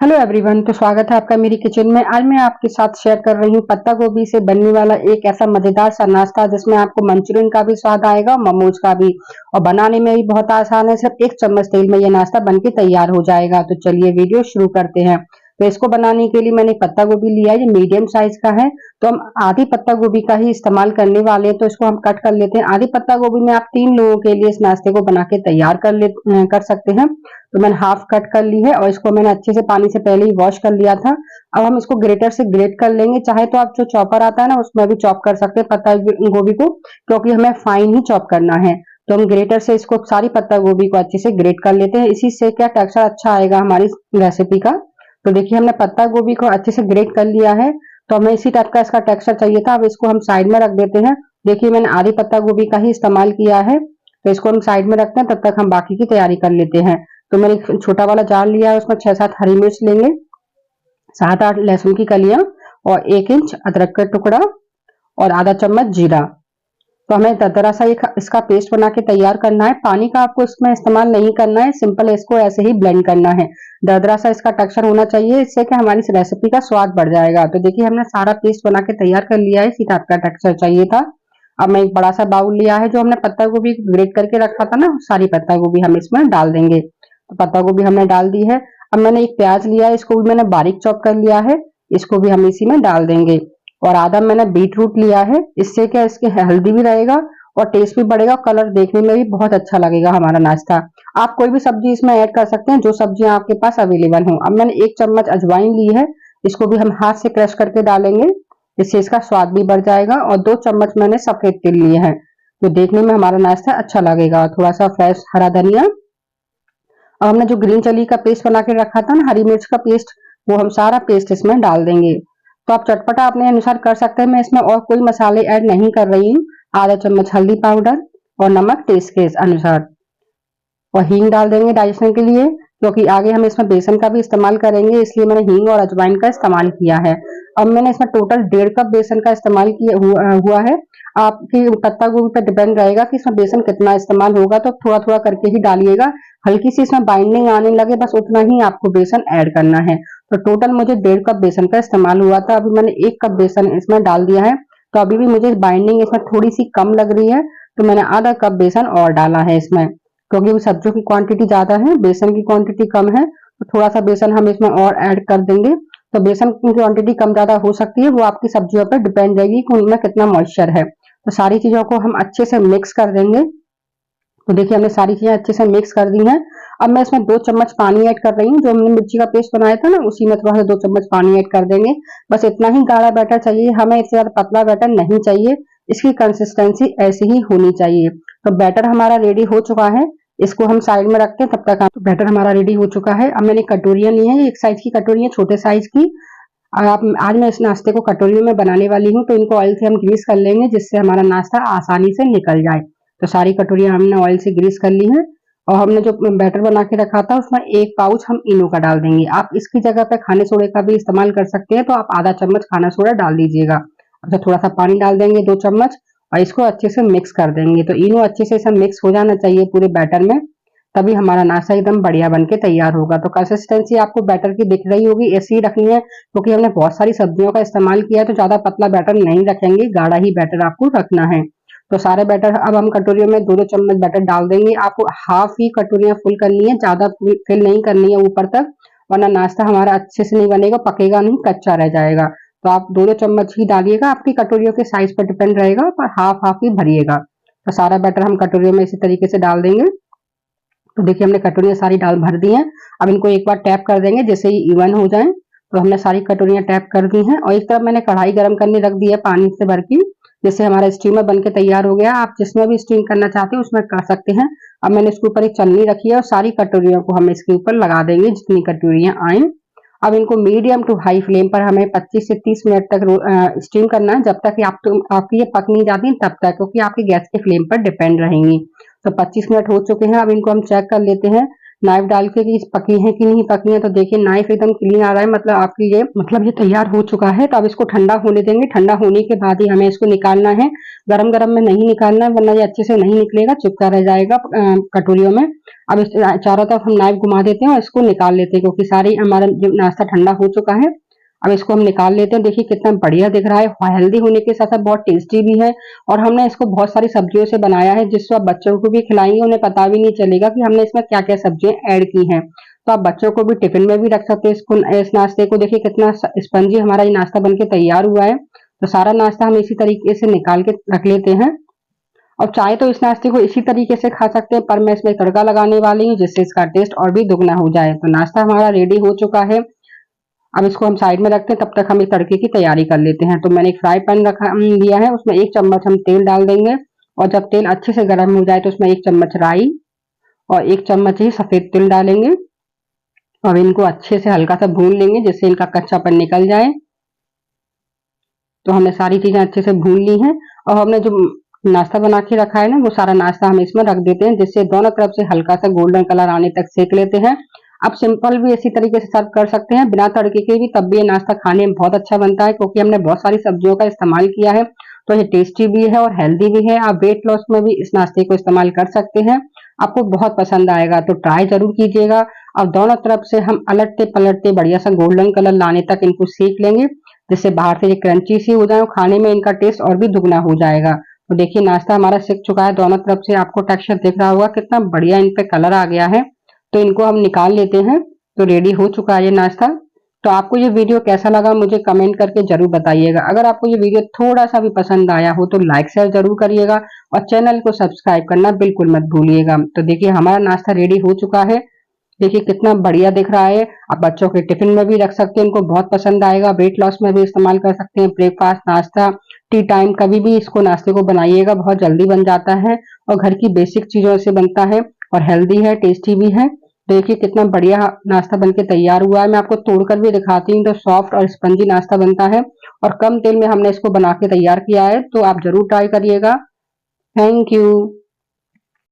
Hello everyone, तो स्वागत है आपका मेरी किचन में। आज मैं आपके साथ शेयर कर रही हूँ पत्ता गोभी से बनने वाला एक ऐसा मजेदार सा नाश्ता जिसमें आपको मंचूरियन का भी स्वाद आएगा, मोमोज का भी, और बनाने में भी बहुत आसान है। सिर्फ 1 चम्मच तेल में ये नाश्ता बनके तैयार हो जाएगा। तो चलिए वीडियो शुरू करते हैं। तो इसको बनाने के लिए मैंने पत्ता गोभी लिया है, ये मीडियम साइज का है। तो हम आधी पत्ता गोभी का ही इस्तेमाल करने वाले हैं, तो इसको हम कट कर लेते हैं। आधी पत्ता गोभी में आप 3 लोगों के लिए इस नाश्ते को बना के तैयार कर सकते हैं। तो मैंने हाफ कट कर ली है और इसको मैंने अच्छे से पानी से पहले ही वॉश कर लिया था। अब हम इसको ग्रेटर से ग्रेट कर लेंगे। चाहे तो आप जो चॉपर आता है ना उसमें भी चॉप कर सकते हैं पत्ता गोभी को, क्योंकि हमें फाइन ही चॉप करना है। तो हम ग्रेटर से इसको सारी पत्ता गोभी को अच्छे से ग्रेट कर लेते हैं। इसी से क्या टेक्सचर अच्छा आएगा हमारी रेसिपी का। तो देखिए हमने पत्ता गोभी को अच्छे से ग्रेट कर लिया है। तो हमें इसी टाइप का इसका टेक्सचर चाहिए था। अब इसको हम साइड में रख देते हैं। देखिए मैंने आधी पत्ता गोभी का ही इस्तेमाल किया है, तो इसको हम साइड में रखते हैं। तब तक हम बाकी की तैयारी कर लेते हैं। तो मैंने एक छोटा वाला जार लिया है, उसमें 6-7 हरी मिर्च लेंगे, 7-8 लहसुन की कलियां और 1 इंच अदरक का टुकड़ा और आधा चम्मच जीरा। तो हमें दरदरा सा इसका पेस्ट बना के तैयार करना है। पानी का आपको इसमें इस्तेमाल नहीं करना है, सिंपल इसको ऐसे ही ब्लेंड करना है। दरदरा सा इसका टेक्सचर होना चाहिए, इससे कि हमारी इस रेसिपी का स्वाद बढ़ जाएगा। तो देखिए हमने सारा पेस्ट बना के तैयार कर लिया है, इसी टाइप का टेक्सचर चाहिए था। अब मैं एक बड़ा सा बाउल लिया है, जो हमने पत्ता गोभी ग्रेट करके रखा था ना, सारी पत्ता गोभी हम इसमें डाल देंगे। तो पत्ता गोभी हमने डाल दी है। अब मैंने एक प्याज लिया है, इसको भी मैंने बारीक चॉप कर लिया है, इसको भी हम इसी में डाल देंगे। और आधा मैंने बीट रूट लिया है, इससे क्या इसके हेल्दी भी रहेगा और टेस्ट भी बढ़ेगा, कलर देखने में भी बहुत अच्छा लगेगा हमारा नाश्ता। आप कोई भी सब्जी इसमें ऐड कर सकते हैं, जो सब्जियां आपके पास अवेलेबल हो। अब मैंने 1 चम्मच अजवाइन ली है, इसको भी हम हाथ से क्रश करके डालेंगे, इससे इसका स्वाद भी बढ़ जाएगा। और 2 चम्मच मैंने सफेद तिल लिए हैं, तो देखने में हमारा नाश्ता अच्छा लगेगा। थोड़ा सा फ्रेश हरा धनिया। और हमने जो ग्रीन चिली का पेस्ट बना के रखा था ना, हरी मिर्च का पेस्ट, वो हम सारा पेस्ट इसमें डाल देंगे। तो आप चटपटा अपने अनुसार कर सकते हैं। मैं इसमें और कोई मसाले ऐड नहीं कर रही हूँ। आधा चम्मच हल्दी पाउडर और नमक टेस्ट के अनुसार, और हींग डाल देंगे डाइजेशन के लिए, क्योंकि आगे हम इसमें बेसन का भी इस्तेमाल करेंगे, इसलिए मैंने हींग और अजवाइन का इस्तेमाल किया है। अब मैंने इसमें टोटल 1.5 कप बेसन का इस्तेमाल हुआ है। आपकी पत्ता गोभी पर डिपेंड रहेगा कि इसमें बेसन कितना इस्तेमाल होगा, तो थोड़ा थोड़ा करके ही डालिएगा। हल्की सी इसमें बाइंडिंग आने लगे, बस उतना ही आपको बेसन ऐड करना है। तो टोटल मुझे 1.5 कप बेसन का इस्तेमाल हुआ था। अभी मैंने 1 कप बेसन इसमें डाल दिया है। तो अभी भी मुझे बाइंडिंग इसमें थोड़ी सी कम लग रही है, तो मैंने आधा कप बेसन और डाला है इसमें, क्योंकि सब्जियों की क्वांटिटी ज्यादा है, बेसन की क्वांटिटी कम है। तो थोड़ा सा बेसन हम इसमें और ऐड कर देंगे। तो बेसन की क्वांटिटी कम ज्यादा हो सकती है, वो आपकी सब्जियों पर डिपेंड रहेगी कि उनमें कितना मॉइस्चर है। तो सारी चीजों को हम अच्छे से मिक्स कर देंगे। तो देखिए हमने सारी चीजें अच्छे से मिक्स कर दी हैं। अब मैं इसमें 2 चम्मच पानी ऐड कर रही हूँ, जो हमने मिर्ची का पेस्ट बनाया था ना, उसी में थोड़ा सा 2 चम्मच पानी ऐड कर देंगे। बस इतना ही गाढ़ा बैटर चाहिए हमें, इससे ज्यादा पतला बैटर नहीं चाहिए। इसकी कंसिस्टेंसी ऐसी ही होनी चाहिए। तो बैटर हमारा रेडी हो चुका है, इसको हम साइड में रखते हैं तब तक। तो बैटर हमारा रेडी हो चुका है। अब मैंने कटोरियां ली है, एक साइज की कटोरियां, छोटे साइज की। आप आज मैं इस नाश्ते को कटोरियों में बनाने वाली हूँ, तो इनको ऑयल से हम ग्रीस कर लेंगे, जिससे हमारा नाश्ता आसानी से निकल जाए। तो सारी कटोरियां हमने ऑयल से ग्रीस कर ली हैं। और हमने जो बैटर बना के रखा था उसमें 1 पाउच हम इनो का डाल देंगे। आप इसकी जगह पे खाने सोडे का भी इस्तेमाल कर सकते हैं, तो आप आधा चम्मच खाना सोडा डाल दीजिएगा। अच्छा, थोड़ा सा पानी डाल देंगे 2 चम्मच, और इसको अच्छे से मिक्स कर देंगे। तो इनो अच्छे से सब मिक्स हो जाना चाहिए पूरे बैटर में, तभी हमारा नाश्ता एकदम बढ़िया बन के तैयार होगा। तो कंसिस्टेंसी आपको बैटर की दिख रही होगी, ऐसी ही रखनी है, क्योंकि हमने बहुत सारी सब्जियों का इस्तेमाल किया है। तो ज्यादा पतला बैटर नहीं रखेंगे, गाढ़ा ही बैटर आपको रखना है। तो सारे बैटर अब हम कटोरियों में 2-2 चम्मच बैटर डाल देंगे। आपको हाफ ही कटोरियां फुल करनी है, ज्यादा फिल नहीं करनी है ऊपर तक, वरना नाश्ता हमारा अच्छे से नहीं बनेगा, पकेगा नहीं, कच्चा रह जाएगा। तो आप 2-2 चम्मच ही डालिएगा, आपकी कटोरियों के साइज पर डिपेंड रहेगा, पर हाफ हाफ ही भरिएगा। तो सारा बैटर हम कटोरियों में इसी तरीके से डाल देंगे। तो देखिए हमने कटोरियां सारी डाल भर दी हैं। अब इनको एक बार टैप कर देंगे, जैसे ही इवन हो जाए। तो हमने सारी कटोरियां टैप कर दी हैं। और एक तरफ मैंने कढ़ाई गर्म करने रख दी है पानी से भर की, जिससे हमारा स्टीमर बन के तैयार हो गया। आप जिसमें भी स्टीम करना चाहते हैं उसमें कर सकते हैं। अब मैंने इसके ऊपर एक छन्नी रखी है और सारी कटोरियों को हम इसके ऊपर लगा देंगे, जितनी कटोरियां आए। अब इनको मीडियम टू हाई फ्लेम पर हमें 25 से 30 मिनट तक स्टीम करना है, जब तक कि आपकी ये पक नहीं जाती तब तक, क्योंकि आपकी गैस के फ्लेम पर डिपेंड रहेंगी। तो 25 मिनट हो चुके हैं। अब इनको हम चेक कर लेते हैं। नाइफ डाल के कि पकी है कि नहीं पकी है। तो देखिए नाइफ एकदम क्लीन आ रहा है, मतलब ये तैयार हो चुका है। तो अब इसको ठंडा होने देंगे। ठंडा होने के बाद ही हमें इसको निकालना है, गरम गरम में नहीं निकालना है, वरना ये अच्छे से नहीं निकलेगा, चिपका रह जाएगा कटोरियों में। अब इस चारों तरफ हम नाइफ घुमा देते हैं और इसको निकाल लेते हैं, क्योंकि सारी हमारा जो नाश्ता ठंडा हो चुका है। अब इसको हम निकाल लेते हैं। देखिए कितना बढ़िया दिख रहा है, हेल्दी होने के साथ साथ बहुत टेस्टी भी है। और हमने इसको बहुत सारी सब्जियों से बनाया है, जिससे आप बच्चों को भी खिलाएंगे, उन्हें पता भी नहीं चलेगा कि हमने इसमें क्या क्या सब्जियां ऐड की हैं। तो आप बच्चों को भी टिफिन में भी रख सकते हैं इस नाश्ते को। देखिए कितना स्पंजी हमारा ये नाश्ता बनके तैयार हुआ है। तो सारा नाश्ता हम इसी तरीके से निकाल के रख लेते हैं। और चाहे तो इस नाश्ते को इसी तरीके से खा सकते हैं, पर मैं इसमें तड़का लगाने वाली हूँ, जिससे इसका टेस्ट और भी दुगना हो जाए। तो नाश्ता हमारा रेडी हो चुका है। अब इसको हम साइड में रखते हैं, तब तक हम इस तड़के की तैयारी कर लेते हैं। तो मैंने एक फ्राई पैन लिया है, उसमें 1 चम्मच हम तेल डाल देंगे। और जब तेल अच्छे से गर्म हो जाए तो उसमें 1 चम्मच राई और 1 चम्मच ही सफेद तिल डालेंगे। और इनको अच्छे से हल्का सा भून लेंगे, जिससे इनका कच्चापन निकल जाए। तो हमने सारी चीजें अच्छे से भून ली हैं। और हमने जो नाश्ता बना के रखा है ना, वो सारा नाश्ता हम इसमें रख देते हैं, जिससे दोनों तरफ से हल्का सा गोल्डन कलर आने तक सेक लेते हैं। आप सिंपल भी इसी तरीके से सर्व कर सकते हैं, बिना तड़के के भी, तब भी ये नाश्ता खाने में बहुत अच्छा बनता है, क्योंकि हमने बहुत सारी सब्जियों का इस्तेमाल किया है। तो ये टेस्टी भी है और हेल्दी भी है। आप वेट लॉस में भी इस नाश्ते को इस्तेमाल कर सकते हैं, आपको बहुत पसंद आएगा। तो ट्राई जरूर कीजिएगा। अब दोनों तरफ से हम अलटते पलटते बढ़िया सा गोल्डन कलर लाने तक इनको सेक लेंगे, जिससे बाहर से ये क्रंची सी हो जाए और खाने में इनका टेस्ट और भी दुगना हो जाएगा। तो देखिए नाश्ता हमारा सिक चुका है, दोनों तरफ से आपको टेक्सचर दिख रहा होगा, कितना बढ़िया इन पे कलर आ गया है। तो इनको हम निकाल लेते हैं। तो रेडी हो चुका है ये नाश्ता। तो आपको ये वीडियो कैसा लगा मुझे कमेंट करके जरूर बताइएगा। अगर आपको ये वीडियो थोड़ा सा भी पसंद आया हो तो लाइक शेयर जरूर करिएगा, और चैनल को सब्सक्राइब करना बिल्कुल मत भूलिएगा। तो देखिए हमारा नाश्ता रेडी हो चुका है। देखिए कितना बढ़िया दिख रहा है। आप बच्चों के टिफिन में भी रख सकते हैं, इनको बहुत पसंद आएगा। वेट लॉस में भी इस्तेमाल कर सकते हैं, ब्रेकफास्ट, नाश्ता, टी टाइम, कभी भी इसको नाश्ते को बनाइएगा, बहुत जल्दी बन जाता है और घर की बेसिक चीजों से बनता है और हेल्दी है, टेस्टी भी है। देखिए कितना बढ़िया नाश्ता बनके तैयार हुआ है। मैं आपको तोड़कर भी दिखाती हूँ, तो सॉफ्ट और स्पंजी नाश्ता बनता है और कम तेल में हमने इसको बना के तैयार किया है। तो आप जरूर ट्राई करिएगा। Thank you.